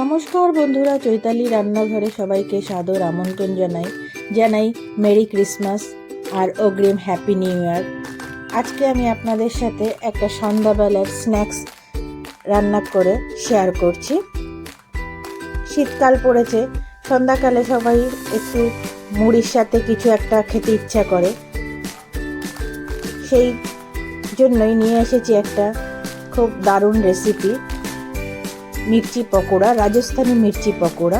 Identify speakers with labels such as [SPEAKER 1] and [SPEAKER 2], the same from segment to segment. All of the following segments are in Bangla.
[SPEAKER 1] নমস্কার বন্ধুরা, চৈতালি রান্নাঘরে সবাইকে সাদর আমন্ত্রণ জানাই মেরি ক্রিসমাস আর অগ্রিম হ্যাপি নিউ ইয়ার। আজকে আমি আপনাদের সাথে একটা সন্ধ্যাবেলার স্ন্যাক্স রান্না করে শেয়ার করছি। শীতকাল পড়েছে, সন্ধ্যাকালে সবাই একটু মুড়ির সাথে কিছু একটা খেতে ইচ্ছা করে, সেই জন্যই নিয়ে এসেছি একটা খুব দারুণ রেসিপি, মির্চি পকোড়া, রাজস্থানি মির্চি পকোড়া।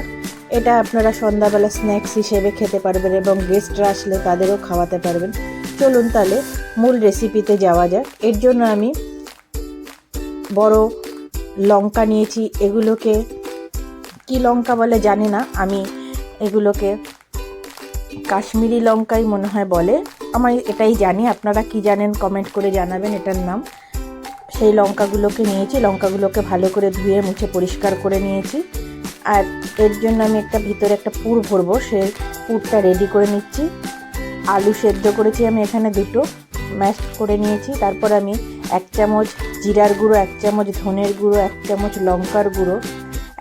[SPEAKER 1] এটা আপনারা সন্ধ্যাবেলা স্ন্যাক্স হিসেবে খেতে পারবেন এবং গেস্টরা আসলে তাদেরও খাওয়াতে পারবেন। চলুন তাহলে মূল রেসিপিতে যাওয়া যাক। এর জন্য আমি বড় লঙ্কা নিয়েছি। এগুলোকে কি লঙ্কা বলে জানি না, আমি এগুলোকে কাশ্মীরি লঙ্কাই মনে হয় বলে, আমার এটাই জানি। আপনারা কি জানেন কমেন্ট করে জানাবেন এটার নাম। সেই লঙ্কাগুলোকে নিয়েছি, লঙ্কাগুলোকে ভালো করে ধুয়ে মুছে পরিষ্কার করে নিয়েছি। আর এর জন্য আমি ভিতরে একটা পুর ভরবো, সেই পুরটা রেডি করে নিচ্ছি। আলু সেদ্ধ করেছি আমি এখানে দুটো, ম্যাশ করে নিয়েছি। তারপর আমি 1 চামচ জিরার গুঁড়ো, 1 চামচ ধনের গুঁড়ো, 1 চামচ লঙ্কার গুঁড়ো,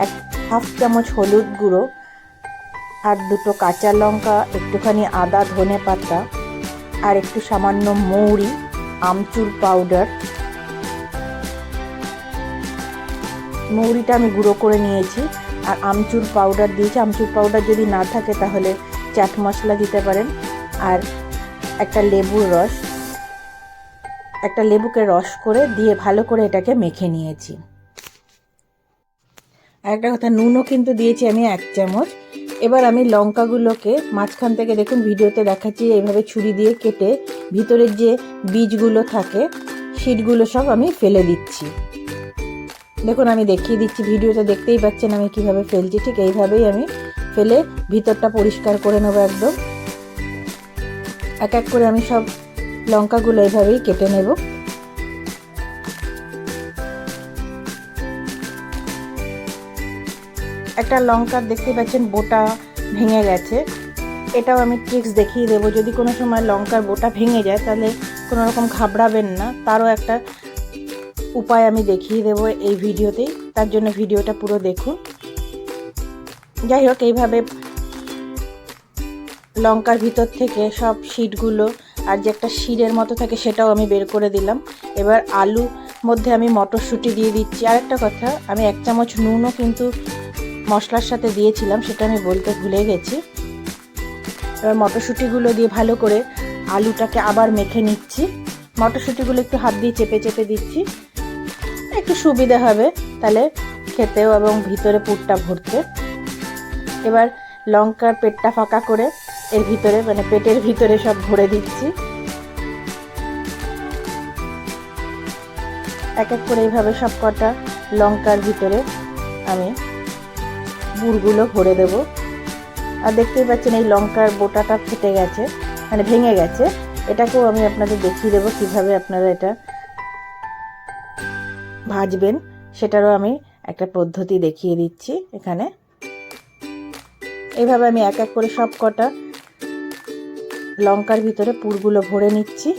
[SPEAKER 1] 1/2 চামচ হলুদ গুঁড়ো, আর 2 কাঁচা লঙ্কা, একটুখানি আদা, ধনে পাতা, আর একটু সামান্য মৌরি, আমচুর পাউডার। মৌরিটা আমি গুঁড়ো করে নিয়েছি আর আমচুর পাউডার দিয়েছি। আমচুর পাউডার যদি না থাকে তাহলে চাট মশলা দিতে পারেন। আর একটা লেবুর রস, একটা লেবুকে রস করে দিয়ে ভালো করে এটাকে মেখে নিয়েছি। আর একটা কথা, নুনও কিন্তু দিয়েছি আমি 1 চামচ। এবার আমি লঙ্কাগুলোকে মাঝখান থেকে, দেখুন ভিডিওতে দেখাচ্ছি, এইভাবে ছুরি দিয়ে কেটে ভিতরের যে বীজগুলো থাকে সিডগুলো সব আমি ফেলে দিচ্ছি। দেখুন আমি দেখিয়ে দিচ্ছি, ভিডিওটা দেখতেই পাচ্ছেন আমি কিভাবে ফেলছি। ঠিক এইভাবেই আমি ফেলে ভিতরটা পরিষ্কার করে নেবো একদম। এক এক করে আমি সব লঙ্কাগুলো এইভাবেই কেটে নেব। একটা লঙ্কা দেখতেই পাচ্ছেন বোটা ভেঙে গেছে, এটাও আমি ট্রিক্স দেখিয়ে দেবো। যদি কোনো সময় লঙ্কার বোটা ভেঙে যায় তাহলে কোনো রকম ঘাবড়াবেন না, তারও একটা উপায় আমি দেখিয়ে দেবো এই ভিডিওতেই, তার জন্য ভিডিওটা পুরো দেখুন। যাই হোক, এইভাবে লঙ্কার ভিতর থেকে সব শিটগুলো আর যে একটা শিরের মতো থাকে সেটাও আমি বের করে দিলাম। এবার আলু মধ্যে আমি মটরশুঁটি দিয়ে দিচ্ছি। আর একটা কথা, আমি 1 চামচ নুনও কিন্তু মশলার সাথে দিয়েছিলাম, সেটা আমি বলতে ভুলে গেছি। এবার মটরশুঁটিগুলো দিয়ে ভালো করে আলুটাকে আবার মেখে নিচ্ছি। মটরশুঁটিগুলো একটু হাত দিয়ে চেপে চেপে দিচ্ছি, একটু সুবিধা হবে তাহলে খেতেও এবং ভিতরে পুরটা ভরতে। এবার লঙ্কার পেটটা ফাঁকা করে এর ভিতরে, মানে পেটের ভিতরে সব ভরে দিচ্ছি। এক এক করে এইভাবে সব কটা লঙ্কার ভিতরে আমি পুরগুলো ভরে দেব। আর দেখতেই পাচ্ছেন এই লঙ্কার বোটাটা ফেটে গেছে, মানে ভেঙে গেছে। এটাকেও আমি আপনাদের দেখিয়ে দেবো কিভাবে আপনারা এটা ভাজবেন, সেটারও আমি একটা পদ্ধতি দেখিয়ে দিচ্ছি এখানে। এইভাবে আমি এক এক করে সব কটা লঙ্কার ভিতরে পুরগুলো ভরে নিচ্ছি।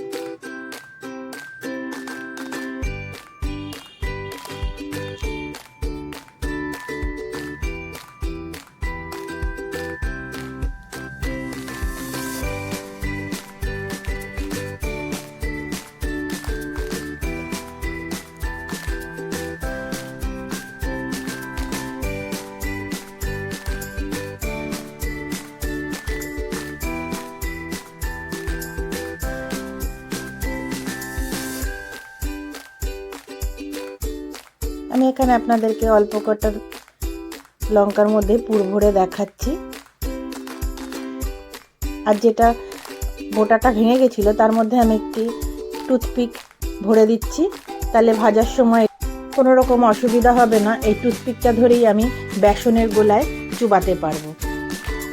[SPEAKER 1] আমি এখানে আপনাদেরকে অল্প কটা লঙ্কার মধ্যে পুর ভরে দেখাচ্ছি। আর যেটা বোটাটা ভেঙে গেছিলো তার মধ্যে আমি একটি টুথপিক ভরে দিচ্ছি, তাহলে ভাজার সময় কোনো রকম অসুবিধা হবে না। এই টুথপিকটা ধরেই আমি বেসনের গোলায় চুবাতে পারবো।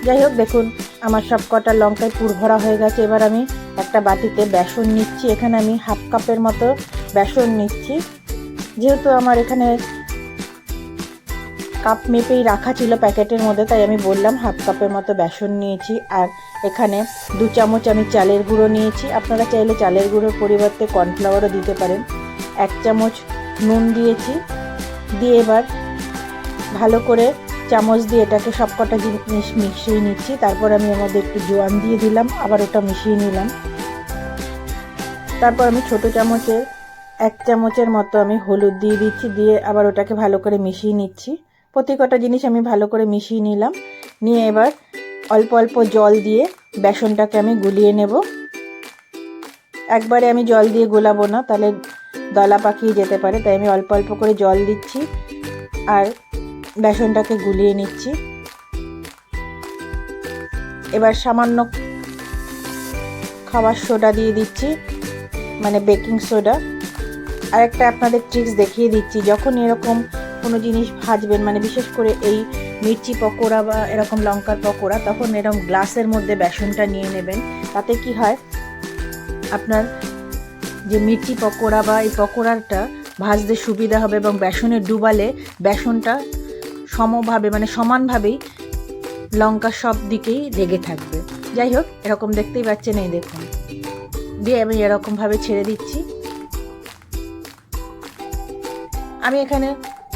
[SPEAKER 1] যাই হোক, দেখুন আমার সব কটা লঙ্কায় পুর ভরা হয়ে গেছে। এবার আমি একটা বাটিতে বেসন নিচ্ছি। এখানে আমি 1/2 কাপের মতো বেসন নিচ্ছি। যেহেতু আমার এখানে কাপ মেপেই রাখা ছিল প্যাকেটের মধ্যে, তাই আমি বললাম 1/2 কাপের মতো বেসন নিয়েছি। আর এখানে 2 চামচ আমি চালের গুঁড়ো নিয়েছি। আপনারা চাইলে চালের গুঁড়োর পরিবর্তে কর্নফ্লাওয়ারও দিতে পারেন। 1 চামচ নুন দিয়েছি। দিয়ে এবার ভালো করে চামচ দিয়ে এটাকে সবকটা জিনিস মিশিয়ে নিচ্ছি। তারপর আমি এর মধ্যে একটু জোয়ান দিয়ে দিলাম, আবার ওটা মিশিয়ে নিলাম। তারপর আমি ছোটো চামচের 1 চামচের মতো আমি হলুদ দিয়ে দিচ্ছি, দিয়ে আবার ওটাকে ভালো করে মিশিয়ে নিচ্ছি। প্রতিটা জিনিস আমি ভালো করে মিশিয়ে নিলাম, নিয়ে এবার অল্প অল্প জল দিয়ে বেসনটাকে আমি গুলিয়ে নেব। একবারে আমি জল দিয়ে গোলাবো না, তাহলে দলা পাকিয়ে যেতে পারে, তাই আমি অল্প অল্প করে জল দিচ্ছি আর বেসনটাকে গুলিয়ে নিচ্ছি। এবার সামান্য খাবার সোডা দিয়ে দিচ্ছি, মানে বেকিং সোডা। আর একটা আপনাদের ট্রিক্স দেখিয়ে দিচ্ছি, যখন এরকম কোনো জিনিস ভাজবেন, মানে বিশেষ করে এই মির্চি পকোড়া বা এরকম লঙ্কার পকোড়া, তখন এরকম গ্লাসের মধ্যে বেসনটা নিয়ে নেবেন। তাতে কি হয়, আপনার যে মির্চি পকোড়া বা এই পকোড়াটা ভাজতে সুবিধা হবে এবং বেসনে ডুবালে বেসনটা সমভাবে, মানে সমানভাবেই লঙ্কা সব দিকেই লেগে থাকবে। যাই হোক, এরকম দেখতেই পাচ্ছেন, এই দেখুন, দিয়ে আমি এরকমভাবে ছেড়ে দিচ্ছি। আমি এখানে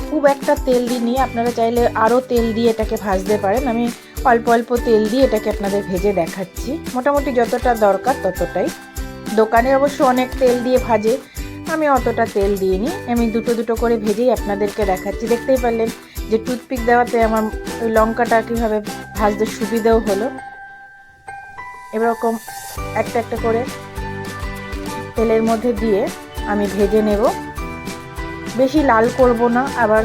[SPEAKER 1] খুব একটা তেল দিইনি, আপনারা চাইলে আরও তেল দিয়ে এটাকে ভাজতে পারেন। আমি অল্প অল্প তেল দিয়ে এটাকে আপনাদের ভেজে দেখাচ্ছি, মোটামুটি যতটা দরকার ততটাই। দোকানে অবশ্য অনেক তেল দিয়ে ভাজে, আমি অতটা তেল দিইনি। আমি দুটো দুটো করে ভেজেই আপনাদেরকে দেখাচ্ছি। দেখতেই পারলেন যে টুথপিক দেওয়াতে আমার ওই লঙ্কাটা কীভাবে ভাজতে সুবিধাও হলো। এরকম একটা একটা করে তেলের মধ্যে দিয়ে আমি ভেজে নেব। বেশি লাল করব না, আবার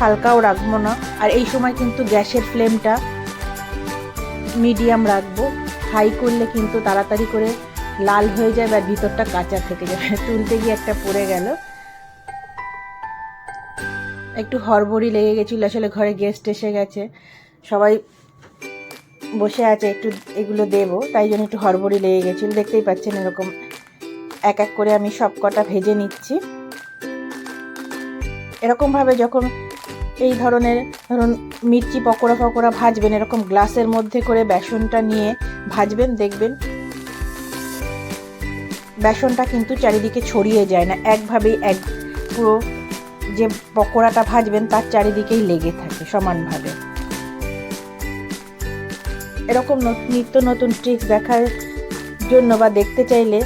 [SPEAKER 1] হালকাও রাখবো না। আর এই সময় কিন্তু গ্যাসের ফ্লেমটা মিডিয়াম রাখবো, হাই করলে কিন্তু তাড়াতাড়ি করে লাল হয়ে যায় বা ভিতরটা কাঁচা থেকে যাবে। তুলতে গিয়ে একটা পড়ে গেল, একটু হড়বড়ি লেগে গেছিলো। আসলে ঘরে গেস্ট এসে গেছে, সবাই বসে আছে, একটু এগুলো দেবো, তাই জন্য একটু হড়বড়ি লেগে গেছিলো। দেখতেই পাচ্ছেন এরকম এক এক করে আমি সব কটা ভেজে নিচ্ছি। এরকমভাবে যখন এই ধরনের ধরুন মির্চি পকোড়া ভাজবেন, এরকম গ্লাসের মধ্যে করে বেসনটা নিয়ে ভাজবেন, দেখবেন বেসনটা কিন্তু চারিদিকে ছড়িয়ে যায় না, একভাবেই পুরো যে পকোড়াটা ভাজবেন তার চারিদিকেই লেগে থাকে সমানভাবে। এরকম নিত্য নতুন ট্রিক্স দেখার জন্য বা দেখতে চাইলে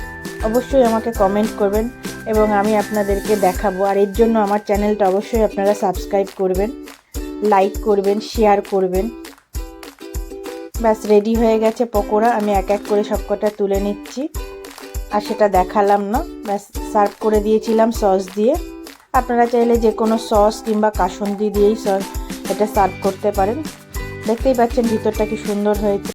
[SPEAKER 1] অবশ্যই আমাকে কমেন্ট করবেন এবং আমি আপনাদেরকে দেখাবো। আর এর জন্য আমার চ্যানেলটা অবশ্যই আপনারা সাবস্ক্রাইব করবেন, লাইক করবেন, শেয়ার করবেন। ব্যাস রেডি হয়ে গেছে পকোড়া। আমি এক এক করে সবকটা তুলে নিচ্ছি, আর সেটা দেখালাম না, ব্যাস সার্ভ করে দিয়েছিলাম সস দিয়ে। আপনারা চাইলে যে কোনো সস কিংবা কাসুন্দি দিয়েই এটা সার্ভ করতে পারেন। দেখতেই পাচ্ছেন ভিতরটা কি সুন্দর হয়েছে।